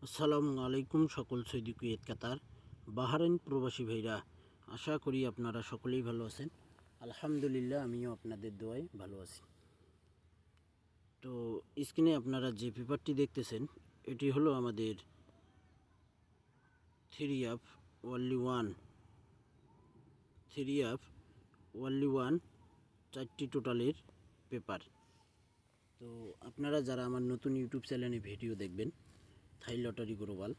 আসসালামু আলাইকুম সকল সৌদি কুয়েত কাতার বাহরাইন প্রবাসী ভাইরা, আশা করি আপনারা সকলেই ভালো আছেন। আলহামদুলিল্লাহ, আমিও আপনাদের দোয়ায় ভালো আছি। তো স্ক্রিনে আপনারা যে পেপারটি দেখতেছেন, এটি হলো আমাদের 3F ওয়ানলি ওয়ান 4টি টোটালের পেপার। তো আপনারা যারা আমার নতুন ইউটিউব চ্যানেলে ভিডিও দেখবেন, থাই লটারি গ্লোবাল,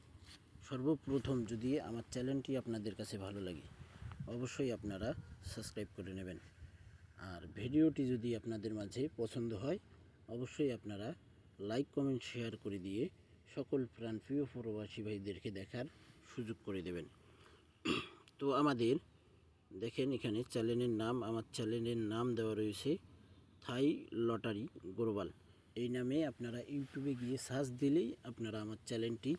সর্বপ্রথম যদি আমার চ্যানেলটি আপনাদের কাছে ভালো লাগে অবশ্যই আপনারা সাবস্ক্রাইব করে নেবেন। আর ভিডিওটি যদি আপনাদের মাঝে পছন্দ হয় অবশ্যই আপনারা লাইক কমেন্ট শেয়ার করে দিয়ে সকল প্রাণপ্রিয় প্রবাসী ভাইদেরকে দেখার সুযোগ করে দেবেন। তো আমাদের দেখেন এখানে আমার চ্যানেলের নাম দেওয়া রয়েছে থাই লটারি গ্লোবাল। এই নামে আপনারা ইউটিউবে গিয়ে সার্চ দিলেই আপনারা আমার চ্যানেলটি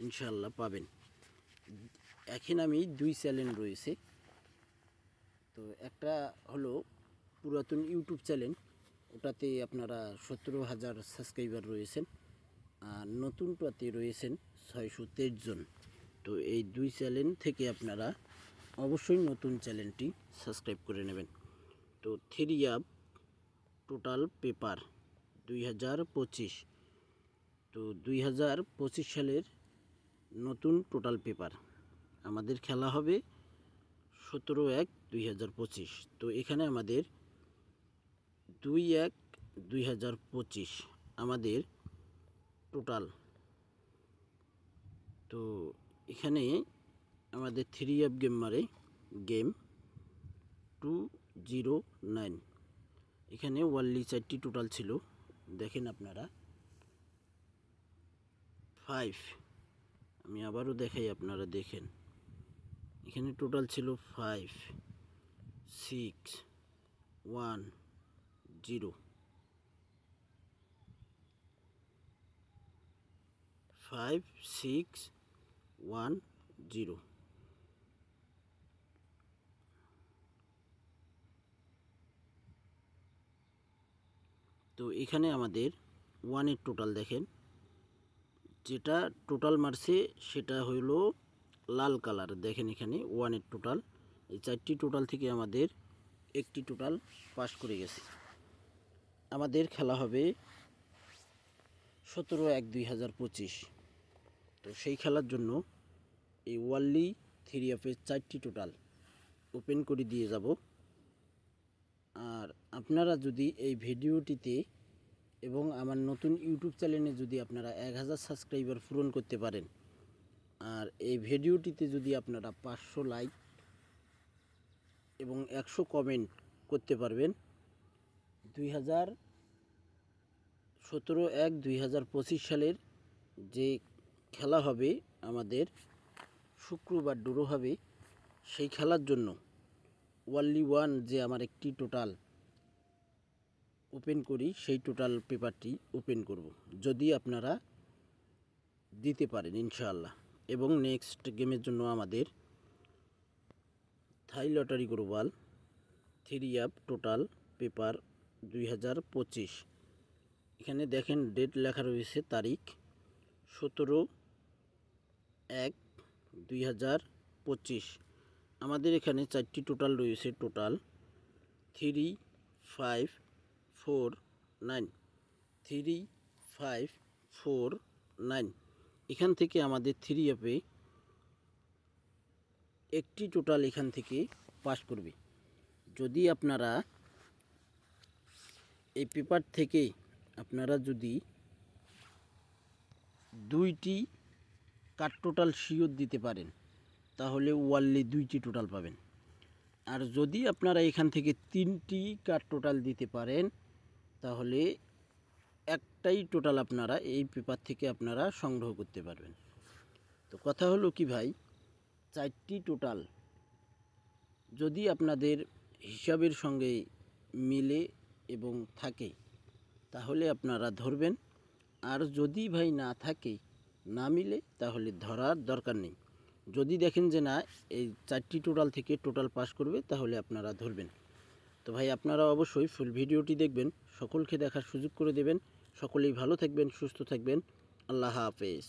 ইনশাআল্লাহ পাবেন। এখন আমি 2 চ্যানেল রয়েছে। তো একটা হলো পুরাতন ইউটিউব চ্যানেল, ওটাতে আপনারা 17,000 সাবস্ক্রাইবার রয়েছেন, আর নতুনটাতে রয়েছেন 623 জন। তো এই 2 চ্যানেল থেকে আপনারা অবশ্যই নতুন চ্যানেলটি সাবস্ক্রাইব করে নেবেন। তো 3F টোটাল পেপার 2025, তো 2025 সালের নতুন টোটাল পেপার আমাদের খেলা হবে 17/1/2025। তো এখানে আমাদের 2/1/2025 আমাদের টোটাল। তো এখানে আমাদের 3F গেম 209, এখানে ওয়ানলি 4টি টোটাল ছিল। দেখেন আপনারা 5, আমি আবারও দেখাই, আপনারা দেখেন এখানে টোটাল ছিল 5 6 1 0 5 6 1 0। তো এখানে আমাদের 1-এর টোটাল দেখেন, যেটা টোটাল মারছে সেটা হলো লাল কালার। দেখেন এখানে 1-এর টোটাল, এই 4টি টোটাল থেকে আমাদের একটি টোটাল পাস করে গেছে। আমাদের খেলা হবে 17/1/2025। তো সেই খেলার জন্য এই ওয়ানলি 3F-এর 4টি টোটাল ওপেন করে দিয়ে যাব। আর আপনারা যদি এই ভিডিওটিতে এবং আমার নতুন ইউটিউব চ্যানেলে যদি আপনারা 1000 সাবস্ক্রাইবার পূরণ করতে পারেন, আর এই ভিডিওটিতে যদি আপনারা 500 লাইক এবং 100 কমেন্ট করতে পারবেন, 17/1/2025 সালের যে খেলা হবে আমাদের শুক্রবার ড্র হবে, সেই খেলার জন্য ওয়ানলি যে আমার একটি টোটাল ওপেন করি, সেই টোটাল পেপারটি ওপেন করব যদি আপনারা দিতে পারেন ইনশাআল্লাহ। এবং নেক্সট গেমের জন্য আমাদের থাই lottery global 3F total paper 2025, এখানে দেখেন ডেট লেখা রয়েছে, তারিখ 17/1/2025। আমাদের এখানে 4টি টোটাল রয়েছে, টোটাল 3 5 4 9 3 5 4 9। এখান থেকে আমাদের 3F-এ একটি টোটাল এখান থেকে পাস করবে। যদি আপনারা এই পেপার থেকে আপনারা যদি 2টি কাট টোটাল শিওর দিতে পারেন তাহলে ওয়ানলি 2টি টোটাল পাবেন। আর যদি আপনারা এখান থেকে 3টি কাট টোটাল দিতে পারেন তাহলে একটাই টোটাল আপনারা এই পেপার থেকে আপনারা সংগ্রহ করতে পারবেন। তো কথা হলো কি ভাই, 4টি টোটাল যদি আপনাদের হিসাবের সঙ্গে মিলে এবং থাকে তাহলে আপনারা ধরবেন, আর যদি ভাই না থাকে, না মিলে, তাহলে ধরার দরকার নেই। যদি দেখেন যে না এই 4টি টোটাল থেকে টোটাল পাস করবে তাহলে আপনারা ধরবেন। তো ভাই আপনারা অবশ্যই ফুল ভিডিওটি দেখবেন, সকলকে দেখার সুযোগ করে দেবেন। সকলেই ভালো থাকবেন, সুস্থ থাকবেন। আল্লাহ হাফেজ।